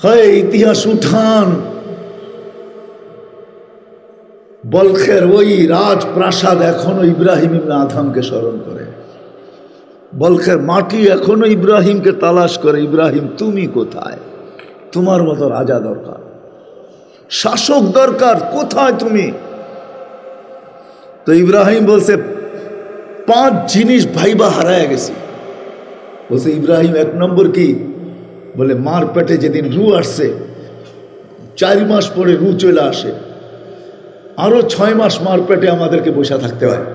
হয় ইতিহাস উঠান, বলখের ওই রাজপ্রাসাদ এখনো ইব্রাহিম ইবনে আদহামকে স্মরণ করে, বলখের মাটি এখনো ইব্রাহিমকে তালাশ করে, ইব্রাহিম তুমি কোথায়? তোমার মতো রাজা দরকার, শাসক দরকার, কোথায় তুমি? তো ইব্রাহিম বলছে 5 জিনিস ভাইবা হারায় গেছি। বলছে ইব্রাহিম 1 নম্বর কি? বলে মার পেটে যেদিন রু আসছে, 4 মাস পরে রু চলে আসে, আরো 6 মাস মার পেটে আমাদেরকে বসে থাকতে হয়।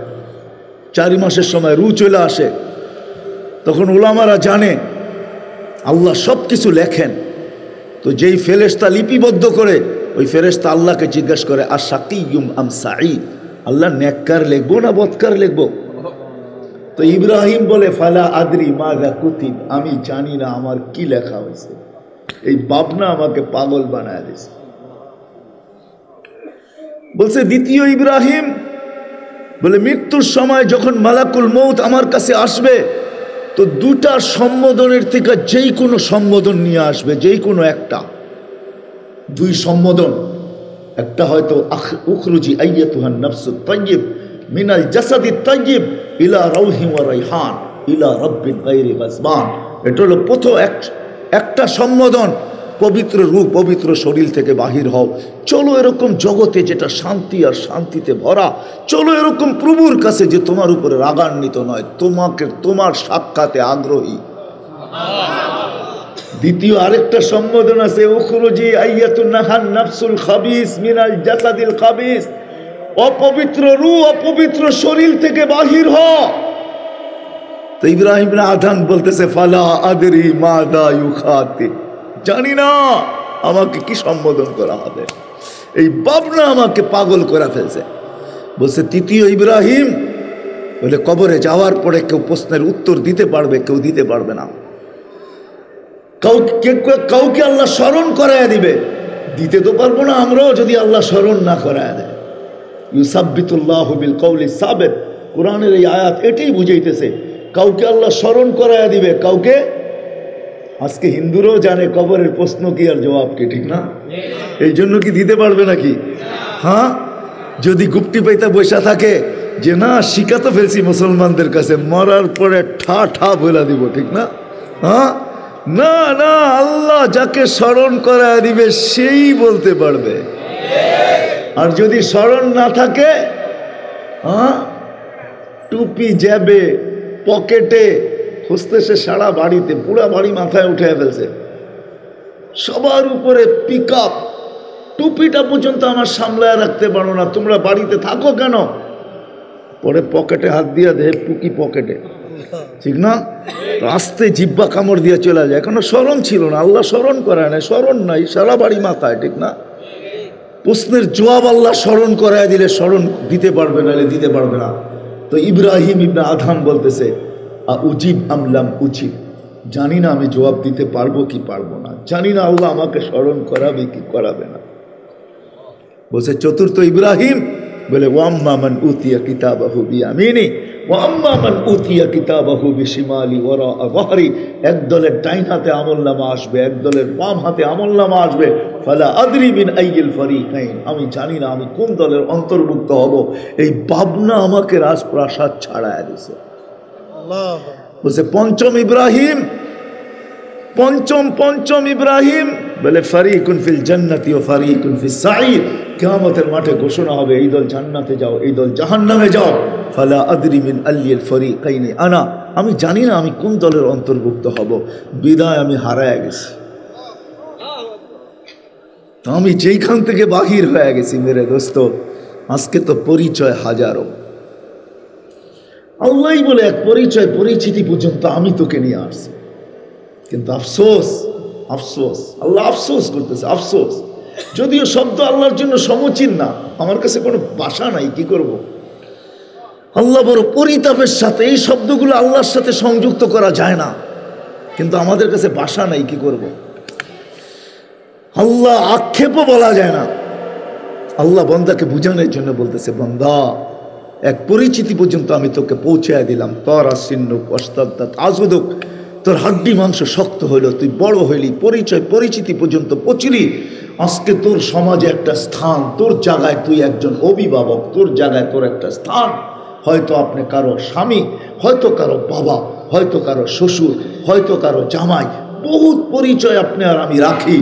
4 মাসের সময় রু চলে আসে, তখন উলামারা জানে আল্লাহ সব কিছু লেখেন। তো যেই ফেরেশতা লিপিবদ্ধ করে, ওই ফেরেশতা আল্লাহকে জিজ্ঞেস করে আশাকিয়ুম আম সাঈদ, আল্লাহ নেককার লিখবো না বদকার লিখবো? তো ইব্রাহিম বলে ফালা আদরি মাযা কুতিব, আমি জানি না আমার কি লেখা হয়েছে। এই ভাবনা আমাকে পাগল বানায় দিয়েছে। বলছে দ্বিতীয় ইব্রাহিম বলে মৃত্যুর সময় যখন মালাকুল মউত আমার কাছে আসবে, তো 2টা সম্বোধনের থেকে যেই কোনো সম্বোধন নিয়ে আসবে, যেই কোনো একটা, 2 সম্বোধন। একটা হয়তো উখরুজি আইয়াতুহান নাফসুত তাইয়্যিব মিনাল জাসাদিত তাইয়্যিব ইলা রাউহি ওয়া রাইহান ইলা রাব্বিন গায়রি গাজবান। এটা হলো প্রথম একটা সম্বোধন, পবিত্র রূপ পবিত্র শরীর থেকে বাহির হও, চলো এরকম জগতে যেটা শান্তি আর শান্তিতে ভরা, চলো এরকম প্রভুর কাছে যে তোমার উপরে রাগান্বিত নয়, তোমার সাক্ষাতে আগ্রহী। দ্বিতীয় আরেকটা সম্বোধন আছে উখরুজি আইয়াতুন নাহান নাফসুল খাবিস মিনাল জাসাদিল খাবিস, অপবিত্র রূহ অপবিত্র শরীর থেকে বাহির হ। তো ইব্রাহিম ইবনে আদহাম বলতেছে ফালা আদরি মাদা ইউখাতিব, জানি না আমাকে কি সম্বোধন করা হবে। এই ভাবনা আমাকে পাগল করে ফেলছে। বলছে তৃতীয় ইব্রাহিম বলে কবরে যাওয়ার পরে কেউ প্রশ্নের উত্তর দিতে পারবে, কেউ দিতে পারবে না। কাউকে আল্লাহ স্মরণ করায় দিবে, দিতে তো পারবো না আমরাও যদি আল্লাহ স্মরণ না করায় দেয়। ইউসাব্বিতুল্লাহু বিল কওলি সাবিত, কোরআনের এই আয়াত এটাই বুঝাইতেছে। কাউকে আল্লাহ স্মরণ করায় দিবে, কাউকে। আজকে হিন্দুরাও জানে কবরের প্রশ্ন কি আর জবাব কি, ঠিক না? এই জন্য কি দিতে পারবে নাকি? হ্যাঁ, যদি গুপ্তি পাইতে বসে থাকে যে না শিখাতে ফেলছি মুসলমানদের কাছে, মরার পরে ঠা ঠা বলে দিব, ঠিক না? হ্যাঁ, না না, আল্লাহ যাকে স্মরণ করায় দিবে সেই বলতে পারবে। আর যদি স্মরণ না থাকে, হ্যাঁ, টুপি জ্যাবে পকেটে খুঁজতেছে, সারা বাড়িতে, পুরা বাড়ি মাথায় উঠে ফেলছে, সবার উপরে পিক আপ, টুপিটা পর্যন্ত আমার সামলায় রাখতে পারো না, তোমরা বাড়িতে থাকো কেন? পরে পকেটে হাত দিয়ে দেহে পুকি পকেটে, ঠিক না? তো আস্তে জিব্বা কামড় দিয়ে চলে যায়, এখনো স্মরণ ছিল না, আল্লাহ স্মরণ করায় না, স্মরণ নাই, সারা বাড়ি মাথায়, ঠিক না? প্রশ্নের জবাব আল্লাহ স্মরণ করায় দিলে স্মরণ দিতে পারবে, নাহলে দিতে পারবে না। তো ইব্রাহিম ইবনে আদহাম বলতেছে উজিব আমলাম উজিব, জানি না আমি জবাব দিতে পারবো কি পারবো না, জানি না আল্লাহ আমাকে স্মরণ করাবে কি করাবে না। বলছে চতুর্থ ইব্রাহিম বলে ওয়াম্মা মান উতিয়া কিতাবাহু বিয়ামিনি ওয়া আম্মা মান উতিয়া কিতাবাহু বিশিমালি ওয়ারা যাহরি, এক দলের ডাইন হাতে আমলনামা আসবে, এক দলের বাম হাতে আমলনামা আসবে। ফালা আদরি মিন আইয়িল ফারিকাইন, আমি জানি না আমি কোন দলের অন্তর্ভুক্ত হব। এই ভাবনা আমাকে রাজপ্রাসাদ ছাড়ায় দিছে। বলছে পঞ্চম ইব্রাহিম বলে ফারিকুন ফিল জান্নাতি ওয়া ফারিকুন ফিস সাঈর, কিয়ামতের মাঠে ঘোষণা হবে এই দল জান্নাতে যাও, এই দল জাহান্নামে যাও। ফালা আদরি মিন আইয়িল ফারিকাইনি আনা, আমি জানি না আমি কোন দলের অন্তর্ভুক্ত হব। বিদায় আমি হারায় গেছি, আমি যেইখান থেকে বাহির হয়ে গেছি মেরে দোস্ত। আজকে তো পরিচয় হাজারো, আল্লাহই বলে এক পরিচয় পরিচিতি পর্যন্ত আমি তোকে নিয়ে আসছি, কিন্তু আফসোস আফসোস, আল্লাহ আফসোস করতেছে, আফসোস। যদিও শব্দ আল্লাহর জন্য সমীচীন না, আমার কাছে কোনো ভাষা নাই, কি করব। আল্লাহ বড় পরিতাপের সাথে এই শব্দগুলো আল্লাহর সাথে সংযুক্ত করা যায় না, কিন্তু আমাদের কাছে ভাষা নাই, কি করব। আল্লাহ আক্ষেপও বলা যায় না। আল্লাহ বান্দাকে বুঝানোর জন্য বলতেছে বান্দা এক পরিচিতি পর্যন্ত আমি তোকে পৌঁছায় দিলাম, তরা সিন্নু পশ্চাৎ আজুদুক, তোর হাড্ডি মাংস শক্ত হইল, তুই বড় হইলি, পরিচয় পরিচিতি পর্যন্ত পৌঁছলি, আজকে তোর সমাজে একটা স্থান, তোর জায়গায় তুই একজন অভিভাবক, তোর জায়গায় তোর একটা স্থান। হয়তো আপনি কারো স্বামী, হয়তো কারো বাবা, হয়তো কারো শ্বশুর, হয়তো কারো জামাই, বহুত পরিচয় আপনি আর আমি রাখি।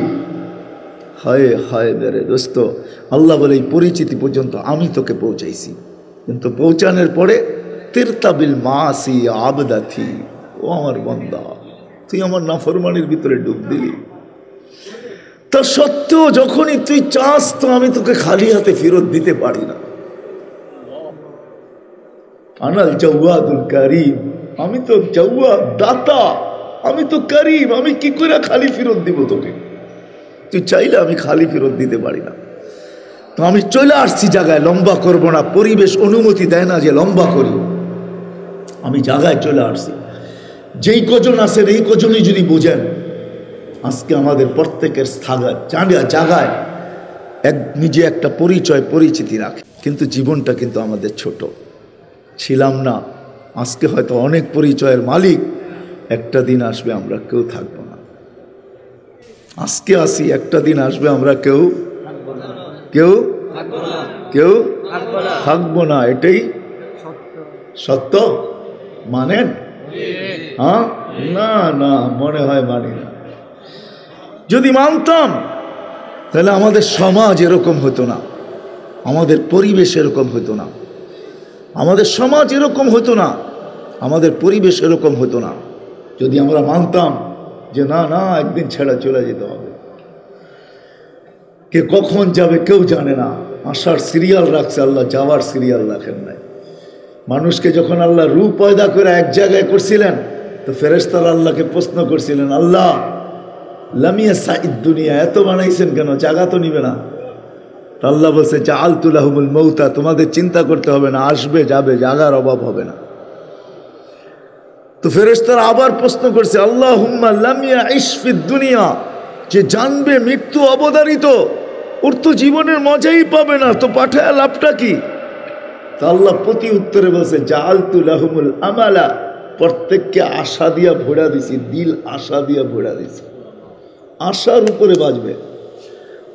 হায় হায় মেরে দোস্ত, আল্লাহ বলে এই পরিচিতি পর্যন্ত আমি তোকে পৌঁছাইছি, কিন্তু পৌঁছানোর পরে তিরতাবিল মাসি আবদাথি, ও আমার বান্দা, তুই আমার নাফরমানির ভিতরে ডুব দিলি। তা সত্ত্বেও যখনই তুই চাস, তো আমি তোকে খালি হাতে ফেরত দিতে পারি না। আনাল জাওয়াদুল কারীম, আমি তো জাওয়াদ, দাতা, আমি তো করিম, আমি কি করে খালি ফেরত দিব তোকে? তুই চাইলে আমি খালি ফেরত দিতে পারি না। তো আমি চলে আসছি জায়গায়, লম্বা করব না, পরিবেশ অনুমতি দেয় না যে লম্বা করি। আমি জায়গায় চলে আসছি। যেই কজন আছেন এই কজনই যদি বুঝেন, আজকে আমাদের প্রত্যেকের জায়গায় নিজে একটা পরিচয় পরিচিতি রাখে, কিন্তু জীবনটা কিন্তু আমাদের ছোট। ছিলাম না, আজকে হয়তো অনেক পরিচয়ের মালিক, একটা দিন আসবে আমরা কেউ থাকবো না। আজকে আসি, একটা দিন আসবে আমরা কেউ কেউ কেউ থাকবো না। এটাই সত্য, মানেন? হ্যাঁ, না না, মনে হয় মানি না। যদি মানতাম তাহলে আমাদের সমাজ এরকম হতো না, আমাদের পরিবেশ এরকম হতো না, আমাদের সমাজ এরকম হতো না, আমাদের পরিবেশ এরকম হতো না। যদি আমরা মানতাম যে না না, একদিন ছেড়ে চলে যেতে হবে, কে কখন যাবে কেউ জানে না। আসার সিরিয়াল রাখছে আল্লাহ, যাওয়ার সিরিয়াল রাখেন নাই। মানুষকে যখন আল্লাহ রূপ পয়দা করে এক জায়গায় করছিলেন, তো ফেরেশতারা আল্লাহকে প্রশ্ন করছিলেন, আল্লাহ লামিয়া সাইদ দুনিয়া এত বানাইছেন কেন, জায়গা তো নিবে না? আল্লাহ বলছে জাআলতু লাহুমুল মৌতা, তোমাদের চিন্তা করতে হবে না, আসবে যাবে, জায়গার অভাব হবে না। তো ফেরেশতারা আবার প্রশ্ন করছে, আল্লাহুম্মা লামিয়া ইশফিদ দুনিয়া, যে জানবে মৃত্যু অবধারিত, ওর তো জীবনের মজাই পাবে না, তো পাঠায় লাভটা কি? তা আল্লাহ প্রতি উত্তরে বলছে জাআলতু লাহুমুল আমালা, প্রত্যেককে আশা দিয়া ভরা দিছি, দিল আশা দিয়া ভরা দিছি, আশার উপরে বাঁচবে।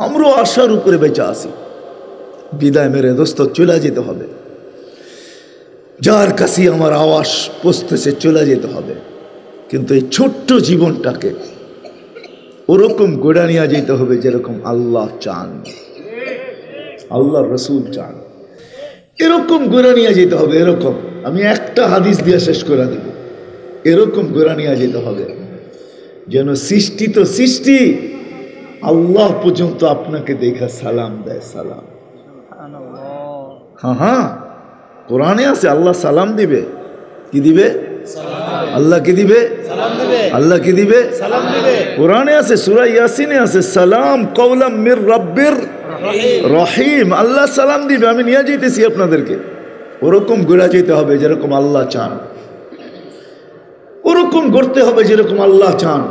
আমরাও আশার উপরে বেঁচে আসি। বিদায় মেরে দোস্ত, চলে যেতে হবে, যার কাছে আমার আওয়াজ পৌঁছতেছে চলে যেতে হবে। কিন্তু এই ছোট্ট জীবনটাকে ওরকম গোড়া নিয়ে যেতে হবে যেরকম আল্লাহ চান, আল্লাহ রসুল চান, এরকম গোড়া নিয়ে যেতে হবে। এরকম আমি একটা হাদিস দিয়ে শেষ করে দিব, এরকম গোড়া নিয়ে যেতে হবে যেন সৃষ্টি তো সৃষ্টি, আল্লাহ পর্যন্ত আপনাকে দেখা সালাম দেয়। সালাম, হ্যাঁ হ্যাঁ, কোরআনে আছে আল্লাহ সালাম দিবে। কি দিবে? আল্লাহ কি দিবে? আল্লাহ কি দিবে? কোরআনে আছে, সূরা ইয়াসিনে আছে, সালাম কওলাম মির রাব্বির রহিম, আল্লাহ সালাম দিবে। আমি নিয়ে যেতেছি আপনাদেরকে, ওরকম গোড়া যেতে হবে যেরকম আল্লাহ চান, ওরকম গড়তে হবে যেরকম আল্লাহ চান।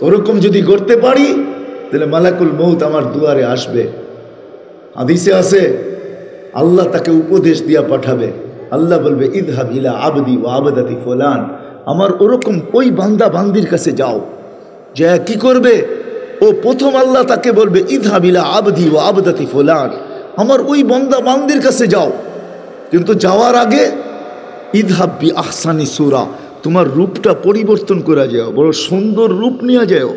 ওরকম যদি গড়তে পারি তাহলে মালাকুল মউত আমার দুয়ারে আসবে। হাদিসে আছে আল্লাহ তাকে উপদেশ দিয়া পাঠাবে, আল্লাহ বলবে ইযহাব ইলা আবদি ওয়া আবদাতি ফুলান, আমার ওরকম ওই বান্দা বান্দির কাছে যাও। যে কি করবে ও? প্রথম আল্লাহ তাকে বলবে ইযহাব ইলা আবদি ওয়া আবদাতি ফুলান, আমার ওই বান্দা বান্দির কাছে যাও। কিন্তু যাওয়ার আগে ইযহাব বি আহসানি সূরা, তোমার রূপটা পরিবর্তন করে যাও, বড় সুন্দর রূপ নিয়ে যাও,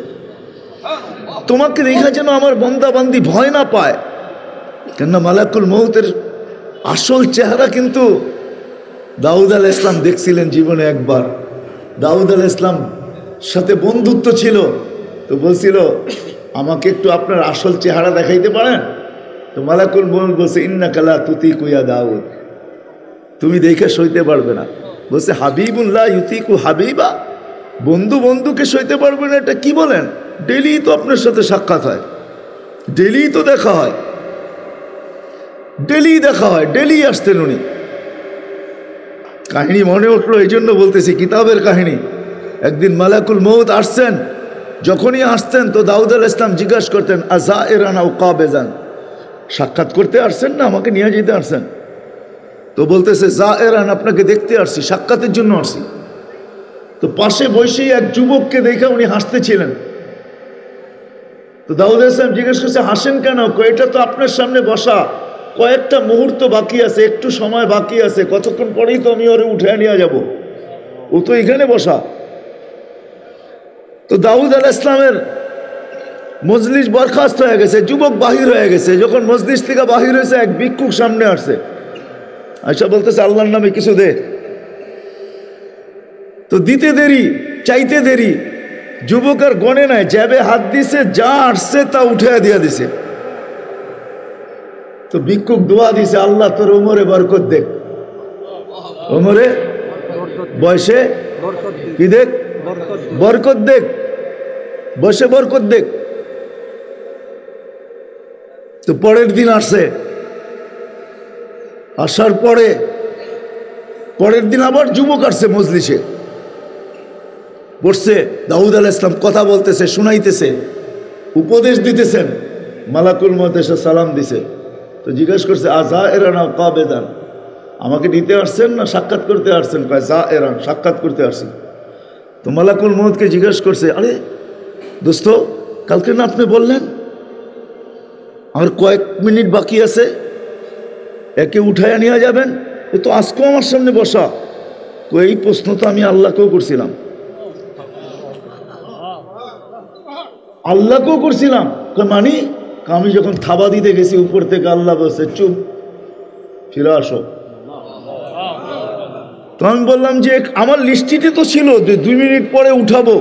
তোমাকে দেখা যেন আমার বান্দা বান্দি ভয় না পায়। কেননা মালাকুল মউতের আসল চেহারা কিন্তু দাউদ আলাইহিস সালাম দেখছিলেন জীবনে একবার। দাউদ আলাইহিস সালাম সাথে বন্ধুত্ব ছিল, তো বলছিল আমাকে একটু আপনার আসল চেহারা দেখাইতে পারেন? তো মালাকুল মউত বলছে ইন্নাকা লা তুতিকু ইয়া দাউদ, তুমি দেখে সইতে পারবে না। বলছে হাবিবুল্লাহ ইউতিকু হাবিবা, বন্ধু বন্ধুকে সইতে পারবে না, এটা কি বলেন? ডেলি তো আপনার সাথে সাক্ষাৎ হয়, ডেলি তো দেখা হয়, ডেলি দেখা হয়, ডেলি আসতেন উনি। কাহিনী মনে উঠলো, এই জন্য বলতেছি, কিতাবের কাহিনী। একদিন মালাকুল মউত আসছেন, যখনই আসতেন তো দাউদ আলাইহিস সালাম জিজ্ঞাসা করতেন আযাইরান আও কাবেজান, সাক্ষাৎ করতে আসছেন না আমাকে নিয়ে যেতে আসছেন? তো বলতেছে জায়েরান, আপনাকে দেখতে আসছি, সাক্ষাতের জন্য আসছি। তো পাশে বসেই এক যুবককে দেখে উনি হাসতেছিলেন। তো দাউদ ইসলাম জিজ্ঞেস করছে, হাসেন কেন? এটা তো আপনার সামনে বসা, কয়েকটা মুহূর্ত বাকি আছে, একটু সময় বাকি আছে, কতক্ষণ পরেই তো আমি ওরে উঠে নিয়ে যাব, ও তো এখানে বসা। তো দাউদ আলাইহিস সালামের মজলিস বরখাস্ত হয়ে গেছে, যুবক বাহির হয়ে গেছে। যখন মজলিস থেকে বাহির হয়েছে, এক ভিক্ষুক সামনে আসছে, আচ্ছা বলতেছে আল্লাহর নামে কিছু দে। তো দিতে দেরি, চাইতে দেরি, যুবক আর গনে নাই, জ্যাবে হাত দিছে, যা আসছে তা উঠে দিয়া দিছে। তো ভিক্ষুক দোয়া দিছে, আল্লাহ তোর ওমরে বরকত দেখ, ওমরে বয়সে কি দেখ, বরকত দেখ, বয়সে বরকত দেখ। তো পরের দিন আসছে, আসার পরের দিন আবার যুবক আসছে মজলিসে বসছে। দাউদ আলাইহিস সালাম কথা বলতেছে, শুনাইতেছে, উপদেশ দিতেছেন। মালাকুল মউত এসে সালাম দিছে। তো জিজ্ঞাসা করছে, আযায়েরান আও কাবেদান, আমাকে নিতে আসছেন না সাক্ষাৎ করতে আসছেন? কয় যায়েরান, সাক্ষাৎ করতে আসছেন। তো মালাকুল মউতকে জিজ্ঞাসা করছে, আরে দোস্ত, কালকে না আপনি বললেন আর কয়েক মিনিট বাকি আছে, একে উঠাইয়া নিয়ে যাবেন, এ তো আজকেও আমার সামনে বসা। তো এই প্রশ্ন তো আমি আল্লাহকেও করছিলাম, আল্লাহকেও করছিলাম। মানি আমি যখন থাবা দিতে গেছি উপর থেকে আল্লাহ বলছে চুপ, ফিরে আসো। তো আমি বললাম যে আমার লিস্টিতে তো ছিল যে 2 মিনিট পরে উঠাবো,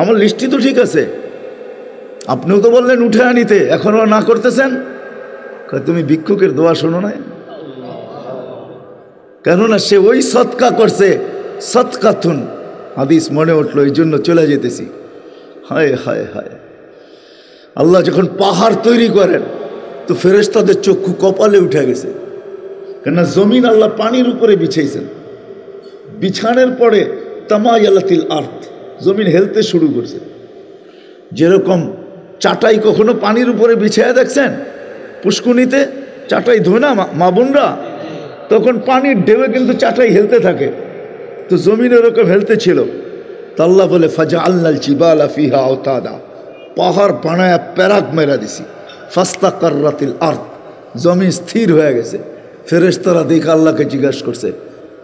আমার লিস্টি তো ঠিক আছে, আপনিও তো বললেন উঠে আনিতে, এখনো না করতেছেন। তুমি ভিক্ষুকের দোয়া শোনো না? কেননা সে ওই সৎকা করছে, সৎকাতুন হাদিস মনে উঠলো, এই জন্য চলে যেতেছি। হায় হায় হায়, আল্লাহ যখন পাহাড় তৈরি করেন তো ফেরেশতাদের চক্ষু কপালে উঠে গেছে, কেননা জমিন আল্লাহ পানির উপরে বিছাইছেন। বিছানের পরে তামায়ালাতিল আরদ, জমিন হেলতে শুরু করছে। যেরকম চাটাই কখনো পানির উপরে বিছায়া দেখছেন? পুষ্কুনিতে চাটাই ধোয় না মা বোনরা, তখন পানির ঢেউয়ে কিন্তু চাটাই হেলতে থাকে। তো জমিন এরকম হেলতে ছিল। তো আল্লাহ বলে ফাজআলনাল জিবালা ফিহা আওতাদা, পাহাড় বানায়া প্যারাক মেরা দিছি। ফাস্তাকাররাতিল আরদ, জমিন স্থির হয়ে গেছে। ফেরেশতারা দেখে আল্লাহকে জিজ্ঞাসা করছে,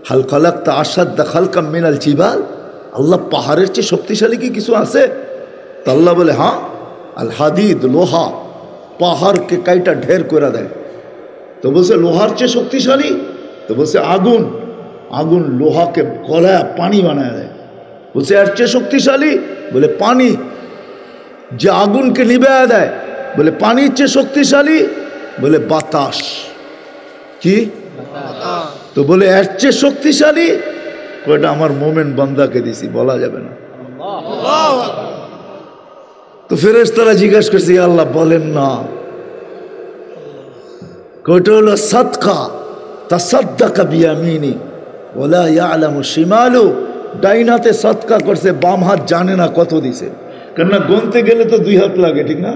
হাল খালাকতা আশাদ্দা খালকাম মিনাল জিবাল, আল্লাহ পাহাড়ের চেয়ে শক্তিশালী কি কিছু আছে? তো আল্লাহ বলে হ্যাঁ, আল হাদিদ, লোহা পাহাড়কে কাইটা ঢের করে দেয়। তো বলছে লোহার চেয়ে শক্তিশালী? তো বলছে আগুন, আগুন লোহাকে গলায় পানি বানায় দেয়। বলছে এর চেয়ে শক্তিশালী? বলে পানি, যে আগুনকে নিভায়া দেয়। বলে পানির চেয়ে শক্তিশালী? বলে বাতাস। কি? তো বলে এর চেয়ে শক্তিশালী? ওটা আমার মোমেন বান্দাকে দিছি, বলা যাবে না। তো ফেরেশতারা জিজ্ঞাসা করছে, আল্লাহ বলেন না। ওটা হলো সাদকা, তাসাদ্দাকা বিয়ামিনি ওয়ালা ইয়ালামু শিমালু, ডাইনাতে সদকা করছে, বাম হাত জানে না কত দিছে। কেননা গুনতে গেলে তো 2 হাত লাগে, ঠিক না?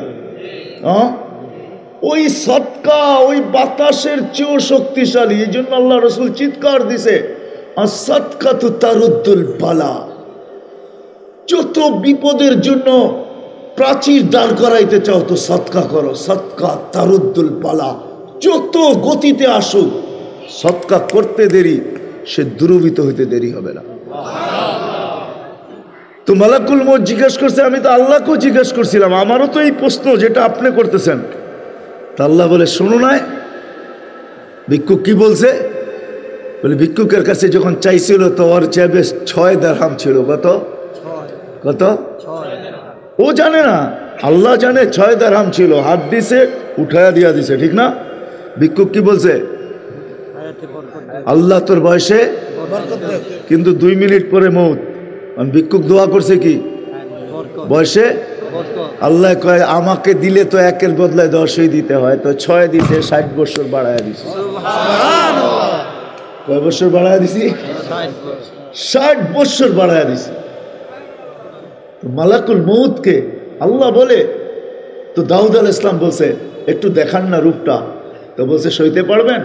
ওই সদকা ওই বাতাসের চেয়েও শক্তিশালী। এই জন্য আল্লাহ রসুল চিৎকার দিছে, আসসাদকাতু তারুদ্দুল বালা, যত বিপদের জন্য প্রাচীর দাঁড় করাইতে চাও তো সদকা করো, সদকা তারুদ্দুল বালা। যত গতিতে আসুক, সদকা করতে দেরি, সে দুরবিত হইতে দেরি হবে না। তো মালাকুল মউত জিজ্ঞেস করছে, আমি তো আল্লাহকেও জিজ্ঞেস করছিলাম, আমারও তো এই প্রশ্ন যেটা আপনি করতেছেন। তা আল্লাহ বলে শোনো নাই ভিক্ষুক কি বলছে? বলে ভিক্ষুকের কাছে যখন চাইছিল তো ওর চেয়ে 6 দিরহাম ছিল। কত? কত? ও জানে না, আল্লাহ জানে 6 দিরহাম ছিল। হাত দিছে, উঠায়া দিয়া দিছে, ঠিক না? ভিক্ষুক কি বলছে? আল্লাহ তোর বয়সে, কিন্তু 2 মিনিট পরে মউত। ভিক্ষুক দোয়া করছে কি? বয়সে। আল্লাহ কয় আমাকে দিলে তো 1-এর বদলায় 10ই দিতে হয়, তো 6 দিতে 60 বছর বাড়ায়া দিছি। কয় বছর বাড়ায়া দিছি? 60 বছর বাড়ায়া দিছি। তো মালাকুল মউতকে আল্লাহ বলে, তো দাউদ আলাইহিস সালাম বলছে একটু দেখান না রূপটা। তো বলছে সইতে পারবেন?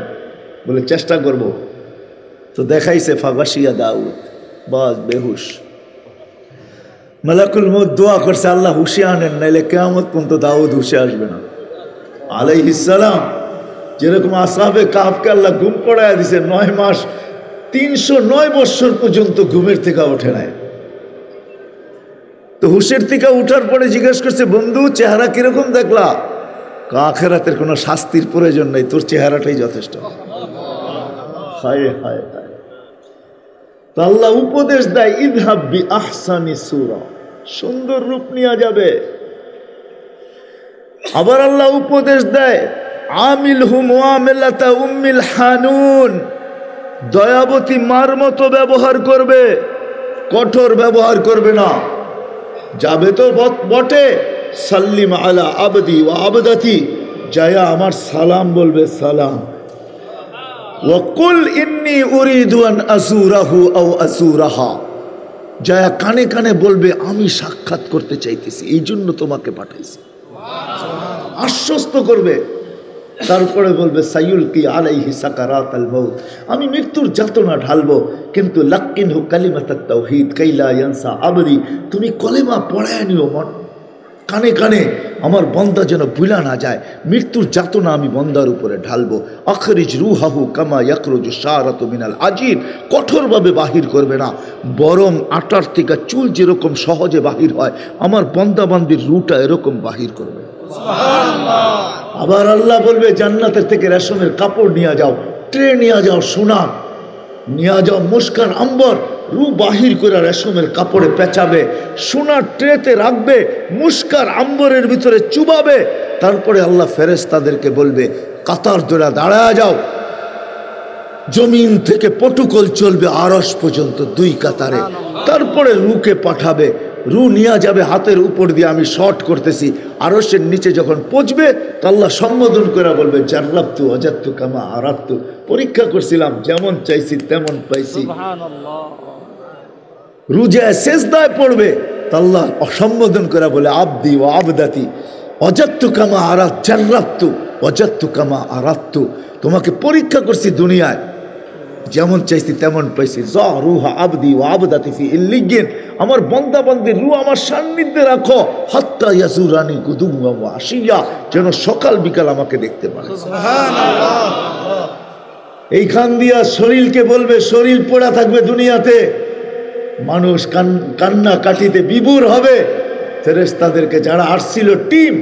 বলে চেষ্টা করব। তো দেখাইছে, ফাগাশিয়া দাউদ, বাস বেহুশ। মালাকুল মউত দোয়া করছে, আল্লাহ হুশে আনেন, নাইলে কিয়ামত পর্যন্ত দাউদ হুশে আসবে না আলাইহিস সালাম। যেরকম আসহাবে কাহফকে আল্লাহ ঘুম পড়ায় দিছে, 9 মাস 309 বছর পর্যন্ত ঘুমের থেকে ওঠে নাই। তো হুশের থেকে উঠার পরে জিজ্ঞেস করছে, বন্ধু চেহারা কিরকম দেখলা? আখিরাতের কোনো শাস্তির প্রয়োজন নেই, তোর চেহারাটাই যথেষ্ট। হায় হায় হায়। তো আল্লাহ উপদেশ দেয়, ইযহাব বি আহসানি সূরা, সুন্দর রূপ নিয়ে যাবে। আবার আল্লাহ উপদেশ দেয়, আমিলহু মুআমিলাতা উম্মিল হানুন, দয়াবতী মার মতো ব্যবহার করবে, কঠোর ব্যবহার করবে না। যাবে তো বটে, সাল্লিম আলা আবদি ওয়া আবদাতি, যায়া আমার সালাম বলবে, সালাম। ওয়াকুল ইন্নী উরিদু আন আযুরাহু আও আযুরাহা, যায়া কানে কানে বলবে আমি সাক্ষাৎ করতে চাইতেছি, এই জন্য তোমাকে পাঠাইছি। আশ্বস্ত করবে। তারপরে বলবে, সাইয়ুলকি আলাইহি সাকারাতাল মাউত, আমি মৃত্যুর যাতনা ঢালবো, কিন্তু লাক্কিনহু কালিমাতাত তাওহীদ কাইলা ইয়ানসা আবদি, তুমি কলেমা পড়ায় নিও মন কানে কানে, আমার বন্দা যেন ভুলা না যায়। মৃত্যুর যাতনা আমি বন্দার উপরে ঢালবো। আখরিজ রুহাহু কামা ইয়াখরুজু শারাতু মিনাল আজির, কঠোরভাবে বাহির করবে না, বরং আটার থেকে চুল যেরকম সহজে বাহির হয়, আমার বন্দা বান্দির রুটা এরকম বাহির করবে। আবার আল্লাহ বলবে, জান্নাতের থেকে রেশমের কাপড় নিয়ে যাও, ট্রে নিয়ে যাও, সোনা নিয়ে যাও, মুস্কান আম্বর, রু বাহির করে রেশমের কাপড়ে পেঁচাবে, সোনার ট্রেতে রাখবে, মুস্কার আম্বরের ভিতরে চুবাবে। তারপরে আল্লাহ ফেরেশতাদেরকে বলবে, কাতার ধরে দাঁড়ায় যাও, জমিন থেকে পটুকল চলবে আরশ পর্যন্ত 2 কাতারে। তারপরে রুকে পাঠাবে, রু নিয়ে যাবে হাতের উপর দিয়ে, আমি শর্ট করতেছি, আরশের নিচে যখন পৌঁছবে তো আল্লাহ সম্বোধন করে বলবে, জাররাবতু ওয়াজাদতু কামা আরাদতু, পরীক্ষা করছিলাম, যেমন চাইছি তেমন পাইছি। রু যে সেজদায় পড়বে তো আল্লাহ সম্বোধন করে বলে, আবদি ওয়া আবদাতি ওয়াজাদতু কামা আরাদ জাররাবতু ওয়াজাদতু কামা আরাদতু, তোমাকে পরীক্ষা করছি দুনিয়ায়, যেমন চাইছি তেমন পাইছি। যা রুহা আবদি ওয়া আবদাতি ফি ইল্লিয়িন, আমার বান্দা বান্দির রূহ আমার সান্নিধ্যে রাখো, হাত্তা ইয়াজুরানি গুদুওয়া ওয়া আশিয়া, যেন সকাল বিকাল আমাকে দেখতে পারে। সুবহানাল্লাহ। এইখান দিয়া শরীরকে বলবে, শরীর পড়া থাকবে দুনিয়াতে, মানুষ কান্না কাটিতে বিভোর হবে। ফেরেশতাদেরকে যারা আসছিল টিম,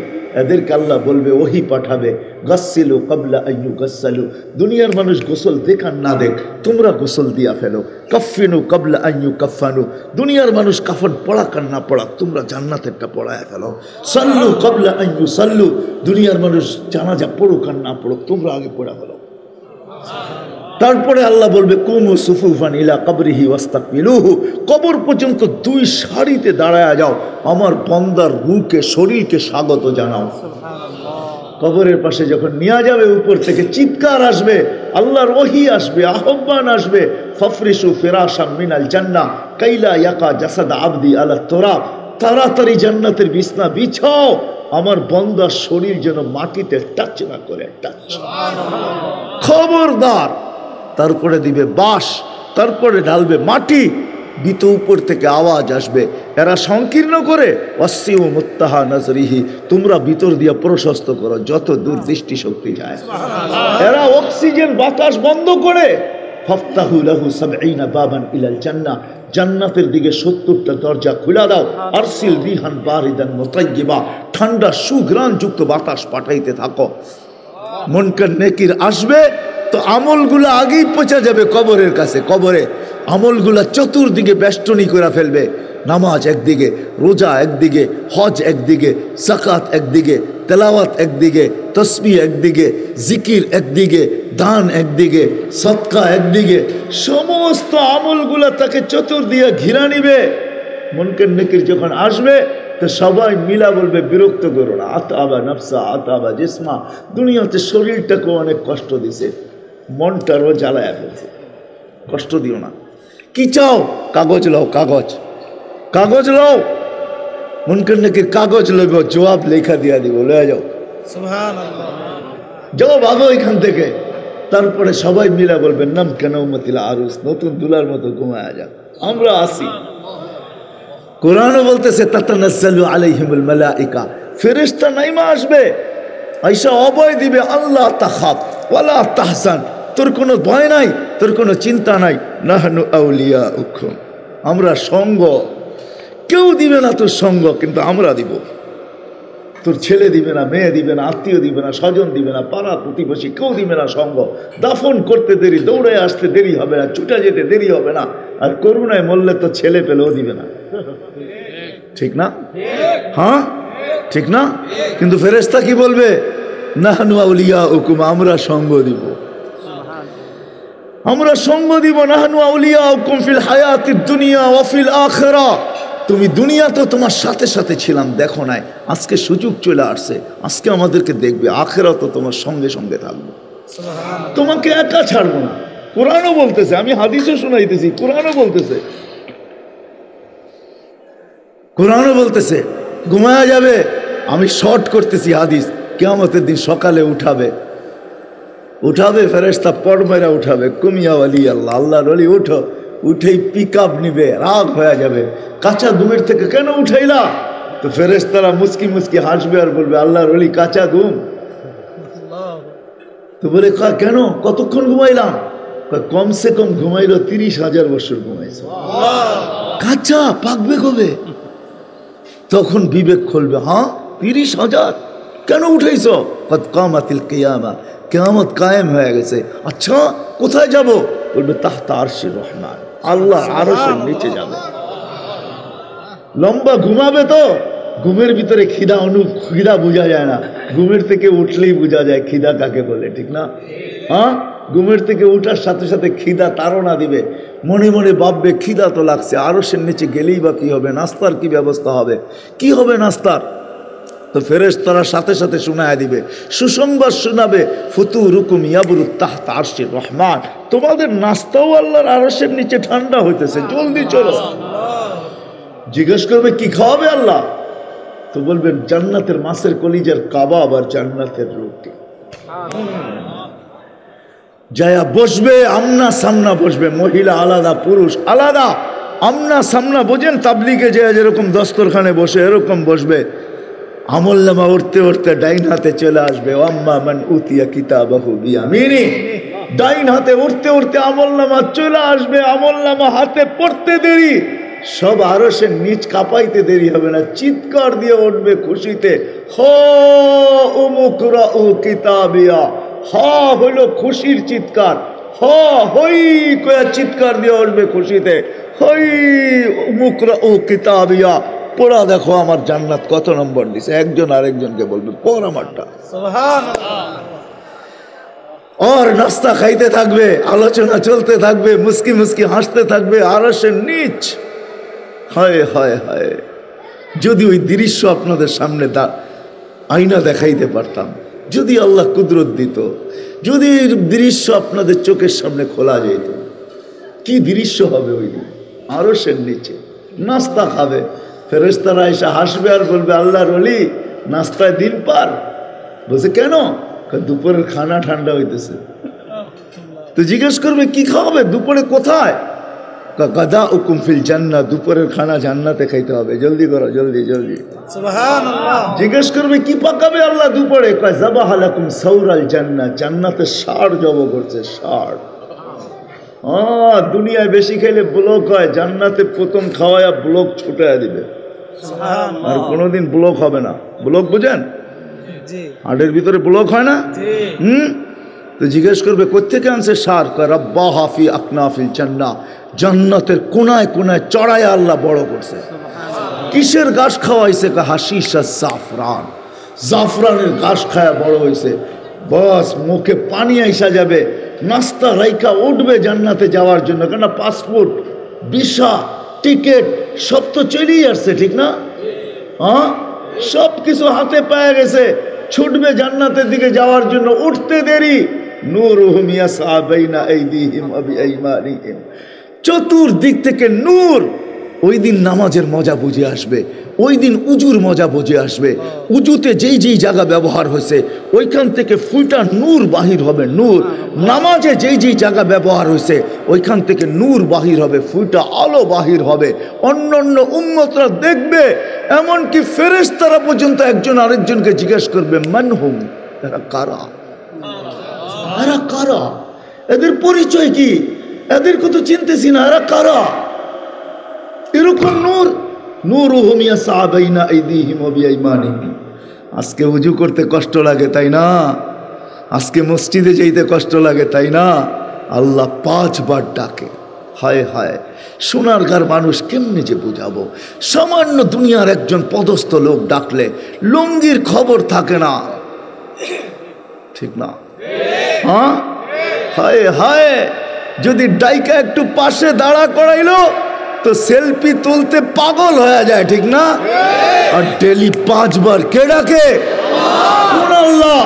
এদেরকে আল্লাহ বলবে, ওহি পাঠাবে, গাসসিলু ক্বাবলা আইয়ু গাসসালু, দুনিয়ার মানুষ গোসল দেখান না দেখ, তোমরা গোসল দিয়া ফেলো। কাফফিনু ক্বাবলা আইয়ু কাফফানু, দুনিয়ার মানুষ কাফন পড়াক আর না পড়াক, তোমরা জান্নাতেরটা পড়ায় ফেলো। সাল্লু ক্বাবলা আইয়ু সাল্লু, দুনিয়ার মানুষ জানাজা পড়ুক আর না পড়ুক, তোমরা আগে পড়া ফেলো। তারপরে আল্লাহ বলবে, কুমু সুফুফান ইলা কবরিহি ওয়াস্তাকবিলুহু, কবর পর্যন্ত 2 সারিতে দাঁড়ায়া যাও, আমার বান্দার রূহকে শরীরকে স্বাগত জানাও। কবরের পাশে যখন নিয়ে যাবে, উপর থেকে চিৎকার আসবে, আল্লাহর ওহী আসবে, আহ্বান আসবে, ফাফরিসু ফিরাশাম মিনাল জান্নাহ কাইলা ইয়াকা জাসাদ আবদি আলা তুরাব, তাড়াতাড়ি জান্নাতের বিছনা বিছাও, আমার বান্দার শরীর যেন মাটিতে টাচ না করে। টাচ, খবরদার। তারপরে দিবে বাঁশ, তারপরে ঢালবে মাটি, ভিত উপর থেকে আওয়াজ আসবে, এরা সংকীর্ণ করে, ওয়াসিউ মুত্তাহা নাজরিহি, তোমরা ভিতর দিয়ে প্রশস্ত করো যত দূর দৃষ্টি শক্তি যায়। এরা অক্সিজেন বাতাস বন্ধ করে, ফাফতাহু লাহু ৭০ বাবান ইলাল জান্নাহ, জান্নাতের দিকে ৭০টা দরজা খুলে দাও। আরসিল রিহান বারিদান মুতায়্যিবা, ঠান্ডা সুঘ্রাণ যুক্ত বাতাস পাঠাইতে থাকো। মুনকার নেকির আসবে তো আমলগুলো আগেই পৌঁছে যাবে কবরের কাছে। কবরে আমলগুলা চতুর্দিকে বেষ্টনী করে ফেলবে। নামাজ একদিকে, রোজা একদিকে, হজ একদিকে, যাকাত একদিকে, তেলাওয়াত একদিকে, তসবিহ একদিকে, জিকির একদিকে, দান একদিকে, সদকা একদিকে, সমস্ত আমলগুলা তাকে চতুর্দিকে ঘিরা নিবে। মুনকার নেকির যখন আসবে তো সবাই মিলা বলবে, বিরক্ত করো না, আতাবা নফসা আতাবা জিসমা, দুনিয়াতে শরীরটাকে অনেক কষ্ট দিছে, মনটারও জ্বালায়া ফেলছে, কষ্ট দিও না। কি চাও? কাগজ লাও, কাগজ, কাগজ লাও। মুনকার নেকির কাগজ লইব, জবাব লেখা দিয়া দিব, লয়ে যাও, সুবহানাল্লাহ, যাও ভাগো এখান থেকে। তারপরে সবাই মিলা বলবেন, নাম কেন উম্মতিল আরুস, নতুন দুলার মতো ঘুমায়া যাক, আমরা আসি। কোরআনও বলতেছে তাতানাজ্জালু আলাইহিমুল মালাইকা, ফেরেশতা নাইমা আসবে, আইসা অভয় দিবে, আল্লাহ তাখাফ ওয়ালা তাহজান, তোর কোনো ভয় নাই, তোর কোনো চিন্তা নাই, নাহনু আউলিয়াউকুম, আমরা সঙ্গ, কেউ দিবে না তোর সঙ্গ, কিন্তু আমরা দিব। তোর ছেলে দিবে না, মেয়ে দিবে না, আত্মীয় দিবে না, স্বজন দিবে না, পাড়া প্রতিবেশী কেউ দিবে না সঙ্গ। দাফন করতে দেরি, দৌড়ে আসতে দেরি হবে না, ছুটে যেতে দেরি হবে না, আর করুণায় মরলে তো ছেলে পেলেও দিবে না, ঠিক না? হ্যাঁ ঠিক না? কিন্তু ফেরেশতা কি বলবে? নাহনু আউলিয়াউকুম, আমরা সঙ্গ দিব, আমরা সঙ্গ দিব। নাহনু আউলিয়াউকুম ফিল হায়াতিদ দুনিয়া ওয়া ফিল আখিরাহ, তুমি দুনিয়া তো তোমার সাথে সাথে ছিলাম, দেখো নাই, আজকে সুযোগ চলে আসছে, আজকে আমাদেরকে দেখবে, আখিরাত তো তোমার সঙ্গে সঙ্গে থাকবে, তোমাকে একা ছাড়বো না। কোরআনও বলতেছে, আমি হাদিসও শোনাইতেছি, কোরআনও বলতেছে, কোরআনও বলতেছে ঘুমায়া যাবে, আমি শর্ট করতেছি হাদিস, কিয়ামতের দিন সকালে উঠাবে, উঠাবে ফেরেশতা, পড় মেরা উঠাবে, কুমিয়া ওয়ালি আল্লাহ, আল্লাহর ওলি উঠো, উঠেই পিক আপ নিবে, রাগ হয়ে যাবে, কাঁচা ঘুমের থেকে কেন উঠাইলা? তো ফেরেশতারা মুস্কি মুস্কি হাসবে আর বলবে, আল্লাহর ওলি কাঁচা ঘুম। তো বলে কেন, কতক্ষণ ঘুমাইলাম? কমসে কম ঘুমাইলো 30,000 বছর ঘুমাইছে, কাঁচা পাকবে কবে? তখন বিবেক খুলবে, হ্যাঁ 30,000 কেন উঠাইছ? কদ কামাতিল কিয়ামা, কিয়ামত কায়েম হয়ে গেছে। আচ্ছা কোথায় যাব? বলবে তাহতা আরশির রহমান, আল্লাহ আরশের নিচে যাবে। লম্বা ঘুমাবে তো, ঘুমের ভিতরে খিদা বোঝা যায় না, ঘুমের থেকে উঠলেই বোঝা যায় খিদা কাকে বলে, ঠিক না? হ্যাঁ, ঘুমের থেকে উঠার সাথে সাথে খিদা তাড়না দিবে, মনে মনে ভাববে খিদা তো লাগছে, আরশের নিচে গেলেই বা কি হবে, নাস্তার কি ব্যবস্থা হবে, কি হবে নাস্তার? তো ফেরেশতারা সাথে সাথে শোনায় দিবে, সুসংবাদ শোনাবে, ফুতুরুকুম ইয়াবরুত তাহতা আরশির রহমান, তোমাদের নাস্তাও আল্লাহর আরশের নিচে ঠান্ডা হইতেছে, জলদি চলো। জিজ্ঞেস করবে কি খাওয়াবে আল্লাহ? তো বলবেন জান্নাতের মাছের কলিজার কাবাব আর জান্নাতের রুটি। যায়া বসবে, আমনা সামনা বসবে, মহিলা আলাদা, পুরুষ আলাদা, আমনা সামনা, বোঝেন তাবলিগে যে যেরকম দস্তরখানে বসে এরকম বসবে। আমলনামা উঠতে উঠতে ডাইন হাতে চলে আসবে, আম্মা মান উতিয়া কিতাবাহু বিয়ামিনি, ডাইন হাতে উঠতে উঠতে আমলনামা চলে আসবে, আমলনামা হাতে পড়তে দেরি, সব আরশের নিচ কাঁপাইতে দেরি হবে না, চিৎকার দিয়ে উঠবে খুশিতে, হো উমুকরাউ কিতাবিয়া, হা হইল খুশির চিৎকার, হা হই কয়া চিৎকার দিয়ে উঠবে খুশিতে, হই উমুকরাউ কিতাবিয়া, পড়া দেখো আমার জান্নাত কত নম্বর দিছে। একজন আরেকজনকে বলবে পড় আমারটা, সুবহানাল্লাহ। আর নাস্তা খাইতে থাকবে, আলোচনা চলতে থাকবে, মুস্কি মুস্কি হাসতে থাকবে, আরশের নিচ। হায় হায় হায়, যদি ওই দৃশ্য আপনাদের সামনে আয়না দেখাইতে পারতাম, যদি আল্লাহ কুদরত দিত, যদি দৃশ্য আপনাদের চোখের সামনে খোলা যেত, কি দৃশ্য হবে ওই দিন? আরশের নিচে নাস্তা খাবে, ফেরেশতারা এসে হাসবে আর বলবে আল্লাহর ওলি নাস্তায় দিন পার। বলছে কেন? দুপুরের খানা ঠান্ডা হইতেছে। তো জিজ্ঞেস করবে কি খাওয়াবে, দুপুরে কোথায়? গাদা উকুম ফিল জান্নাহ, দুপুরের খানা জান্নাতে খাইতে হবে, জলদি করো, জলদি জলদি, সুবহানাল্লাহ। জিজ্ঞেস করবে কি পাকাবে আল্লাহ দুপুরে? কয় যাবাহা লাকুম সাউরাল জান্নাহ, জান্নাতে ষাঁড় জব করছে, ষাঁড়। দুনিয়ায় বেশি খাইলে ব্লক হয়, জান্নাতে প্রথম খাওয়ায়া ব্লক ছুটাইয়া দিবে, আর কোনোদিন ব্লক হবে না। ব্লক বুঝেন? হাড়ের ভিতরে ব্লক হয় না? তো জিজ্ঞেস করবে কোত্থেকে আনছে ষাঁড়? রাব্বাহা ফি আকনাফিল জান্নাহ, জান্নাতের কোনায় কোনায় চড়ায় আল্লাহ বড় করছে। কিসের ঘাস খাওয়াইছে? হাশিশ আর জাফরান, জাফরানের ঘাস খায়া বড় হয়েছে। বস মুখে পানি আইসা যাবে, নাস্তা রাইখা উঠবে জান্নাতে যাওয়ার জন্য, কেন পাসপোর্ট, ভিসা, টিকিট সব তো চলেই আসছে, ঠিক না? হ্যাঁ, সব কিছু হাতে পেয়ে গেছে, ছুটবে জান্নাতের দিকে যাওয়ার জন্য, উঠতে দেরি। নূরুহুম ইয়াসআ বাইনা আইদিহিম ওয়া বিআইমানিহিম, চতুর্দিক থেকে নূর। ওই দিন নামাজের মজা বুঝে আসবে, ওই দিন উজুর মজা বুঝে আসবে। উজুতে যেই যেই জায়গা ব্যবহার হয়েছে ওইখান থেকে ফুলটা নূর বাহির হবে, নূর। নামাজে যেই যেই জায়গা ব্যবহার হয়েছে ওইখান থেকে নূর বাহির হবে, ফুলটা আলো বাহির হবে। অন্যান্য উম্মতরা দেখবে, এমনকি ফেরেশতারা পর্যন্ত একজন আরেকজনকে জিজ্ঞেস করবে মানহুম, এরা কারা, এরা কারা, এদের পরিচয় কি, এদেরকে তো চিনতেছি না, এরা কারা। এরকম নূর, নূরুহুম ইয়াসআ বাইনা আইদিহিম ওয়া বিআইমানিহিম। আজকে ওযু করতে কষ্ট লাগে তাই না, আজকে মসজিদে যেতে কষ্ট লাগে তাই না, আল্লাহ 5 বার ডাকে। হায় হায়, সোনারগাঁর মানুষ কেমনে যে বুঝাবো। সামান্য দুনিয়ার একজন পদস্থ লোক ডাকলে লুঙ্গির খবর থাকে না, ঠিক না? হ্যাঁ, হায় হায়, যদি ডাইকা একটু পাশে দাঁড়া করাইলো তো সেলফি তুলতে পাগল হয়ে যায়, ঠিক না? আর ডেলি 5 বার কে ডাকে? কোন আল্লাহ?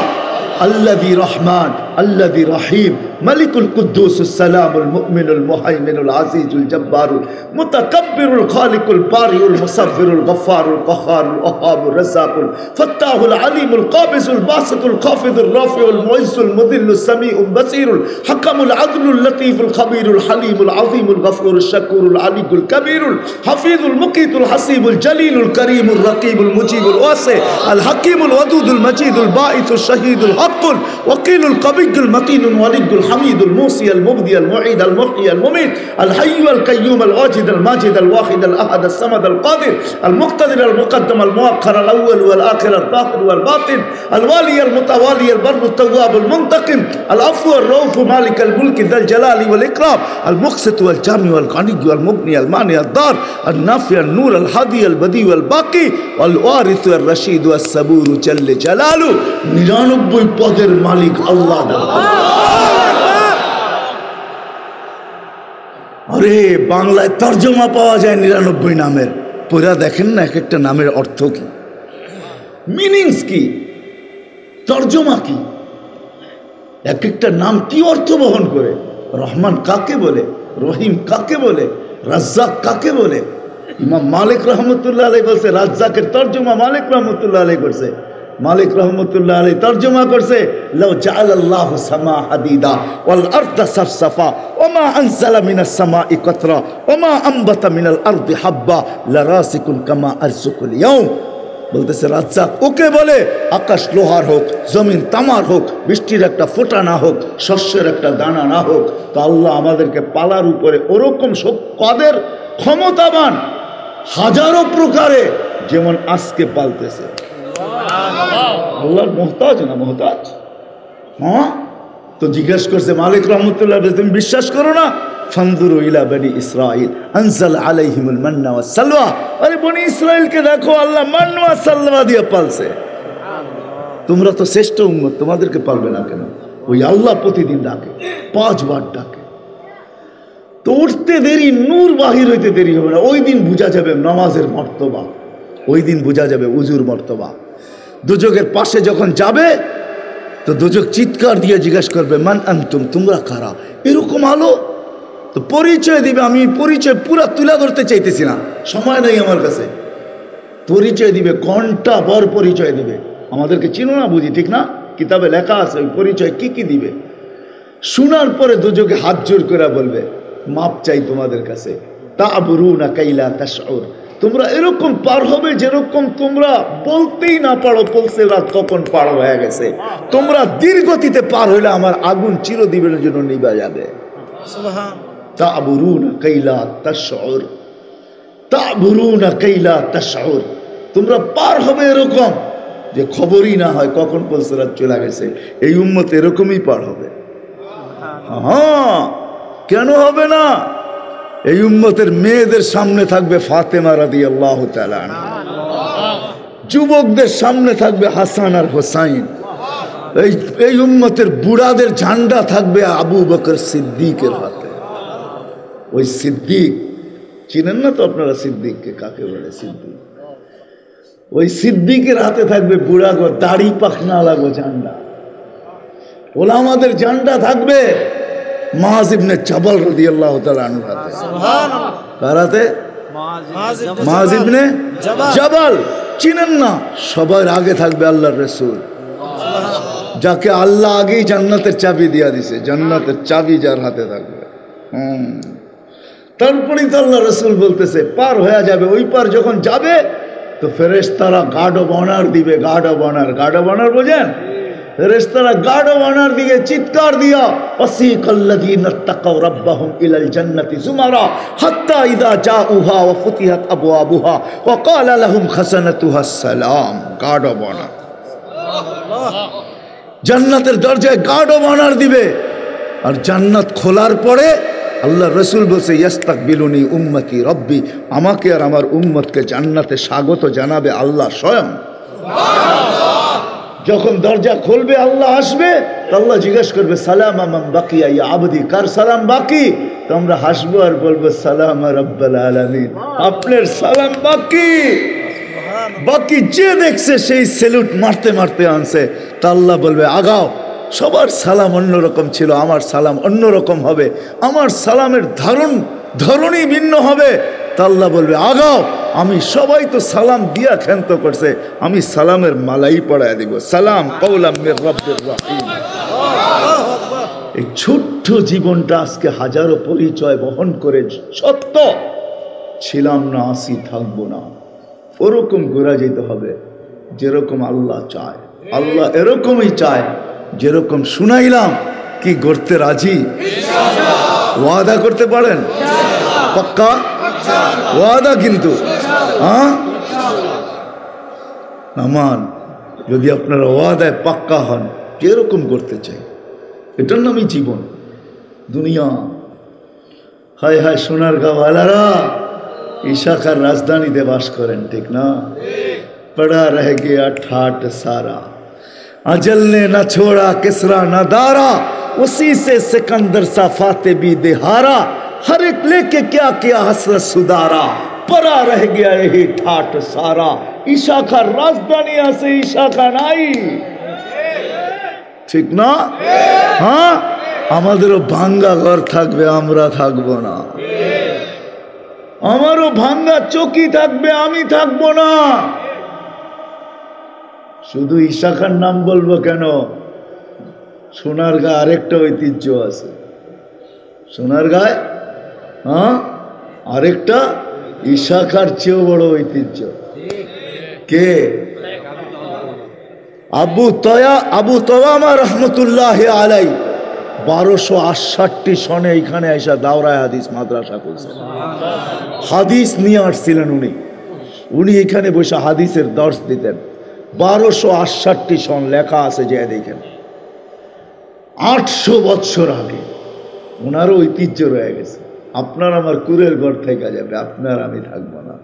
আল্লাযী রহমান, আল্লাযী রহিম, মালিকুল কুদ্দুসুস সালামুল মুমিনুল মুহাইমিনুল আজিজুল জব্বারুল মুতাকাব্বিরুল খালিকুল বারিউল মুসাব্বিরুল গফফারুল কহ্হারুল ওয়াহাবুর রাজ্জাকুল ফাত্তাহুল আলিমুল কাবিজুল বাসিতুল খাফিদুর রাফিউল মুইজ্জুল মুদিল্লুস সামিউল বাসীরুল হাকামুল আদলুল লতীফুল খবীরুল হালিমুল আযীমুল গফুরুশ শাকুরুল আলিকুল কবীরুল হাফিজুল মুকিতুল হাসিবুল জলিলুল করিমুল রকিবুল মুজিবুল ওয়াসি আল হাকিমুল ওয়াদুদুল মজিদুল বাঈসুশ শহীদুল হকুল ওয়াকিলুল কবিয়ুল মতিনুল ওয়ালিদুল হামিদুল মুসি আল মুবদি আল মুঈদ আল মুহয়ি আল মুমীত আল হাইয়্যু আল কাইয়্যুম আল ওয়াজিদ আল মাজিদ আল ওয়াহিদ আল আহাদ আল সামাদ আল কাদির আল মুক্তাদির আল মুকদ্দম আল মুআক্খার আল আউয়াল ওয়াল আখির আল যাহির ওয়াল বাতিন আল ওয়ালি আল মুতাওয়ালি আল বাররু তাওয়াব আল মুনতাকিম আল আফু আর রাউফু মালিক আল মুলক যাল জালালি ওয়াল ইকরাম আল মুকসিত ওয়াল জামি ওয়াল গানি ওয়াল মুগনি আল মানি আল দার আল নাফি আল নূর আল হাদি আল বদি ওয়াল বাকি আল ওয়ারিস ওয়াল রশিদ ওয়াস সাবুর জাল্লে জালালু। 99 পদের মালিক আল্লাহ। আরে বাংলায় তর্জমা পাওয়া যায় 99 নামের, পুরা দেখেন না এক একটা নামের অর্থ কি, মিনিংস কি, তর্জমা কি, এক একটা নাম কি অর্থ বহন করে। রহমান কাকে বলে, রহিম কাকে বলে, রাজ্জাক কাকে বলে। ইমাম মালিক রহমতুল্লাহ আলাইহি বলছে রাজ্জাকের তর্জমা মালিক রহমতুল্লাহ আলাইহি করছে। মালিক রহমতুল্লাহ আলাইহি তর্জমা করছে লাউ জাআলাল্লাহু সামা হাদিদা ওয়াল আরদা সাফসাফা ওমা আনজালা মিনাস সামাই কাতরা ওমা আমবাতা মিনাল আরদি হাব্বা লারাসিকুন কামা আরসুকুল ইয়াউম। বলতেছে রাজ্জাক ওকে বলে, আকাশ লোহার হোক, জমিন তামার হোক, বৃষ্টির একটা ফোঁটা না হোক, শস্যের একটা দানা না হোক, তো আল্লাহ আমাদেরকে পালার উপরে ওরকম কাদের ক্ষমতাবান, হাজারো প্রকারে, যেমন আজকে পালতেছে। আল্লাহর মোহতাজ না মোহতাজ? হ্যাঁ, তো জিজ্ঞেস করছে মালিক রহমতুল্লাহ, তুমি বিশ্বাস করো না? ফানজুরু ইলা বনি ইসরাইল আনজাল আলাইহিমুল মান্না ওয়াস সালওয়া। আরে বনি ইসরাইলকে দেখো, আল্লাহ মান্না ওয়াস সালওয়া দিয়ে পালছে। তোমরা তো শ্রেষ্ঠ উম্মত, তোমাদেরকে পালবে না কেন? ওই আল্লাহ প্রতিদিন ডাকে, 5 বার ডাকে। তো উঠতে দেরি, নূর বাহির হইতে দেরি হবে না। ওই দিন বোঝা যাবে নামাজের মর্তবা, ওই দিন বোঝা যাবে উজুর মর্তবা। দুজকের পাশে যখন যাবে তো দুজক চিৎকার দিয়ে জিজ্ঞাসা করবে মান আনতুম, তোমরা কারা? এরকম আলো তো পরিচয় দিবে। আমি পরিচয় পুরা তুলে ধরতে চাইতেছি না, সময় নেই আমার কাছে। পরিচয় দিবে, ঘন্টা পর পরিচয় দিবে। আমাদেরকে চিনো না বুঝি, ঠিক না? কিতাবে লেখা আছে ওই পরিচয় কি কি দিবে। শোনার পরে দুজকে হাত জোর করে বলবে মাপ চাই তোমাদের কাছে। তা'বুরুনা কাইলা তাশউর, তোমরা এরকম পার হবে যেরকম তোমরা বলতেই না পারো, বলছে রাত তখন পার হয়ে গেছে। তোমরা ধীরগতিতে পার হইলে আমার আগুন চিরদিনের জন্য নিভা যাবে। সুবহান। তা'বুরুনা কাইলা তাশউর, তা'বুরুনা কাইলা তাশউর, তোমরা পার হবে এরকম যে খবরই না হয় কখন বলছে রাত চলে গেছে। এই উম্মত এরকমই পার হবে। হ্যাঁ, কেন হবে না? এই উম্মতের মেয়েদের সামনে থাকবে ফাতেমা রাদিয়াল্লাহু তাআলা আনহা, যুবকদের সামনে থাকবে হাসান আর হোসাইন। এই উম্মতের বুড়াদের ঝান্ডা থাকবে আবু বকর সিদ্দিকের হাতে। ওই সিদ্দিক চিনেন না তো আপনারা? সিদ্দিককে কাকে বলে? সিদ্দিক, ওই সিদ্দিকের হাতে থাকবে বুড়া গো দাড়ি পাখনা লাগো ঝান্ডা। ওলামাদের ঝান্ডা থাকবে মুআয ইবনে জাবাল রাদিয়াল্লাহু তাআলা আনহুর হাতে। সুবহানাল্লাহ। কার হাতে? মুআয ইবনে জাবাল চিনেন না? সবার আগে থাকবে আল্লাহর রাসূল, যাকে আল্লাহ আগেই জান্নাতের চাবি দিয়া দিছে। জান্নাতের চাবি যার হাতে থাকবে, তারপরেই তো আল্লাহ রাসূল বলতেছে পার হয়ে যাবে। ওই পার যখন যাবে তো ফেরেশতারা গার্ড অব অনার দিবে। Guard of honour, guard of honour বোঝেন? ফেরেশতারা গার্ড অব অনার দিকে চিৎকার দিয়া ওয়াসিকাল্লাযীনা তাকাউ রাব্বাহুম ইলাল জান্নাতি যুমারা হাত্তা ইযা জাউহা ওয়া ফুতিহাত আবওয়াবুহা ওয়া ক্বালা লাহুম খাসানাতুহা আসসালাম। গার্ড অব অনার, জান্নাতের দরজায় গার্ড অব অনার দিবে। আর জান্নাত খোলার পরে আল্লাহ রসুল বলছে ইয়াস্তাকবিলুনি উম্মতি রব্বি, আমাকে আর আমার উম্মতকে জান্নাতে স্বাগত জানাবে আল্লাহ স্বয়ং। যখন দরজা খুলবে আল্লাহ আসবে, আল্লাহ জিজ্ঞেস করবে সালাম মান বাকিয়া ইয়া আবদি, কার সালাম বাকি? তো আমরা হাসবো আর বলবো সালাম রাব্বাল আলামিন, আপনার সালাম বাকি। বাকি যে দেখছে সেই সেলুট মারতে মারতে আনছে। তা আল্লাহ বলবে আগাও, সবার সালাম অন্যরকম ছিল, আমার সালাম অন্যরকম হবে, আমার সালামের ধরনই ভিন্ন হবে। তা আল্লাহ বলবে আগাও, আমি সবাই তো সালাম দিয়া ক্ষান্ত করছে, আমি সালামের মালাই পড়ায় দিব। সালাম কওলাম মির রাব্বির রহিম। এই ছোট্ট জীবনটা আজকে হাজারো পরিচয় বহন করে সত্য ছিলাম না, আসি থাকবো না, ওরকম ঘোরা যেতে হবে যেরকম আল্লাহ চায়। আল্লাহ এরকমই চায় যেরকম শুনাইলাম। কি করতে রাজি? ওয়াদা করতে পারেন? পাক্কা ওয়াদা কিন্তু, হ্যাঁ নামান। যদি আপনারা ওয়াদায় পাক্কা হন যেরকম করতে চাই, এটার নামই জীবন। দুনিয়া হায় হায় সোনারগাঁও ওয়ালারা ইশাখার রাজধানীতে বাস করেন, ঠিক না? পড়া রহ গিয়া ঠাট সারা, अजल ने न छोड़ा किसरा न दारा, उसी से सिकंदर सा फाते भी दिहारा, हर एक लेके क्या किया हसरत सुधारा, परा रह गया यही ठाट सारा। ईशा का राजधानी से ईशा का नाई, ठीक ना? हाँ, আমাদেরও ভাঙ্গা ঘর থাকবে, আমরা থাকবো না। আমারও ভাঙ্গা চৌকি থাকবে, আমি থাকবো না। শুধু ইশাখার নাম বলবো কেন? সোনারগাঁ আরেকটা ঐতিহ্য আছে। সোনারগাঁয় আরেকটা ইশাখার চেয়েও বড় ঐতিহ্য। কে? আবু তওয়ামা রহমতুল্লাহ আলাই 1268 সনে এখানে এসে দাওরায়ে হাদিস মাদ্রাসা করছেন। হাদিস নিয়ে আসছিলেন উনি এখানে বসে হাদিসের দর্শ দিতেন। 1268 সন লেখা আছে, যে দেখেন 800 বছর আগে ওনারও ঐতিহ্য রয়ে গেছে। আপনার আমার কুরের ঘর থেকে যাবে, আপনার আমি থাকবো না।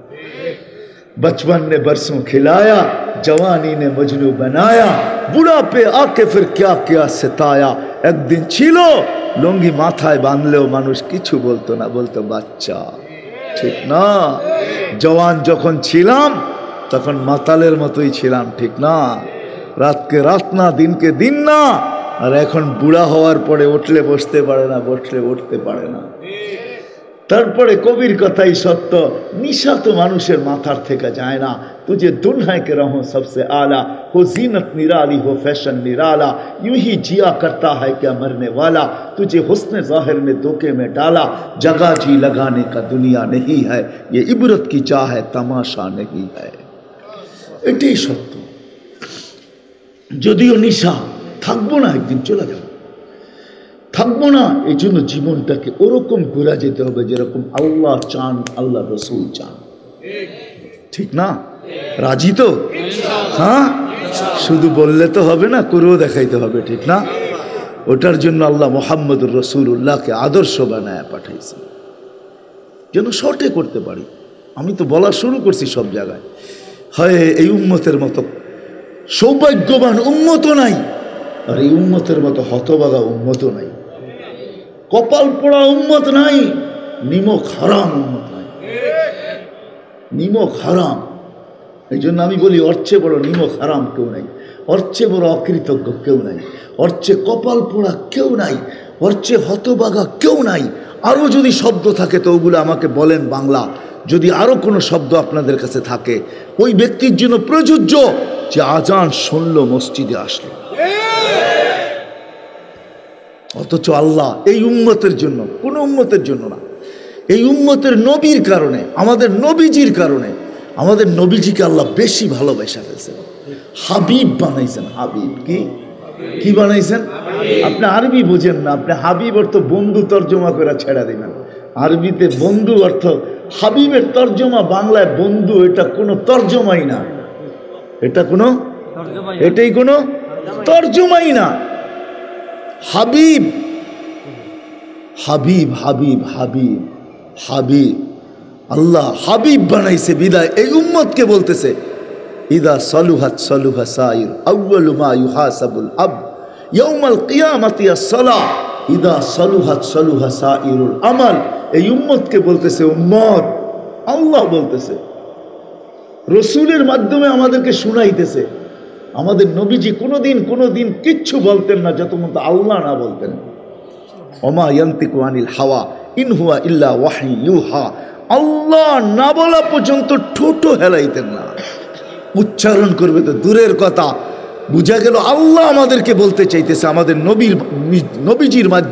बचपन ने बरसों खिलाया, जवानी ने मजनू बनाया, बुढ़ापे आके फिर क्या क्या सताया। একদিন ছিল লুঙ্গি মাথায় বাঁধলেও মানুষ কিছু বলতো না, বলতো বাচ্চা, ঠিক না? জওয়ান যখন ছিলাম তখন মাতালের মতোই ছিলাম, ঠিক না? রাতকে রাত না, দিনকে দিন না। আর এখন বুড়া হওয়ার পরে উঠলে বসতে পারে না, বসলে উঠতে পারে না। তারপরে কবির কথাই সত্য, নিশা তো মানুষের মাথার থেকে যায় না। तुझे दुल्हन के रहो सबसे आला, हो जीनत निराली हो फैशन निराला, यूं ही जिया करता है क्या मरने वाला, तुझे हुस्न ज़ाहिर ने धोखे में डाला, जगह जी लगाने का दुनिया नहीं है, ये इबरत की चाह है तमाशा नहीं है। এটাই সত্য। যদিও নিশা থাকবো না, একদিন চলে যাবো, থাকবো না। এই জন্য জীবনটাকে ওরকম ঘুরা যেতে হবে যেরকম আল্লাহ চান, আল্লাহ রসুল চান, ঠিক না? রাজি তো? হ্যাঁ, শুধু বললে তো হবে না, করেও দেখাইতে হবে, ঠিক না? ওটার জন্য আল্লাহ মুহাম্মদুর রাসূলুল্লাহকে আদর্শ বানায় পাঠাইছে, যেন শর্টে করতে পারি। আমি তো বলা শুরু করছি সব জায়গায়। হয় এই উম্মতের মতো সৌভাগ্যবান উম্মতও নাই, আর এই উম্মতের মতো হতভাগা উম্মতও নাই, কপাল পোড়া উম্মত নাই, নিমক হারাম উম্মত নাই, নিমক হারাম। এই জন্য আমি বলি ওর চেয়ে বড় নিমক হারাম কেউ নাই, ওর চেয়ে বড় অকৃতজ্ঞ কেউ নাই, ওর চেয়ে কপাল পোড়া কেউ নাই, ওর চেয়ে হতভাগা কেউ নাই। আরও যদি শব্দ থাকে তো ওগুলো আমাকে বলেন বাংলা, যদি আরো কোনো শব্দ আপনাদের কাছে থাকে ওই ব্যক্তির জন্য প্রযোজ্য যে আজান শুনলো মসজিদে আসলো। অথচ আল্লাহ এই উম্মতের জন্য, কোন উম্মতের জন্য না, এই উম্মতের নবীর কারণে, আমাদের নবীজির কারণে, আমাদের নবীজিকে আল্লাহ বেশি ভালোবাসা ফেলছেন, হাবিব বানাইছেন। হাবিব কি বানাইছেন? আপনি আরবি বুঝেন না, আপনি হাবিব অর্থ বন্ধু তর্জমা করে ছেড়া দিবেন। আরবিতে বন্ধু অর্থ, হাবিবের তর্জমা বাংলায় বন্ধু, এটা কোনো তর্জমাই না, এটাই কোনো তর্জমাই না। হাবিব হাবিব হাবিব হাবিব হাবিব, আল্লাহ হাবিব বানাইছে বিদায় এই উম্মতকে বলতেছে ইদা সলুহাত সলুহা সাইর আউয়ালু মা ইউহাসাবুল আব ইয়াউমাল কিয়ামাতি আস-সালাহ ইদা সলুহাত সলুহা সাইরুল আমাল। এই উম্মতকে বলতেছে উম্মত, আল্লাহ বলতেছে, রসুলের মাধ্যমে আমাদেরকে শুনাইতেছে। আমাদের নবীজি কোনোদিন কিচ্ছু বলতেন না যতক্ষণ আল্লাহ না বলতেন। ওমা ইয়ান্তিকু আনিল হাওয়া ইন হুয়া ইল্লা ওয়াহয়ু ইউহা। আল্লাহ না বলা পর্যন্ত ঠোঁটও হেলাইতেন না। উচ্চারণ করবে তো দূরের কথা, বুঝা গেল আল্লাহ আমাদেরকে বলতে চাইতেছে আমাদের নবীজির মাধ্যমে।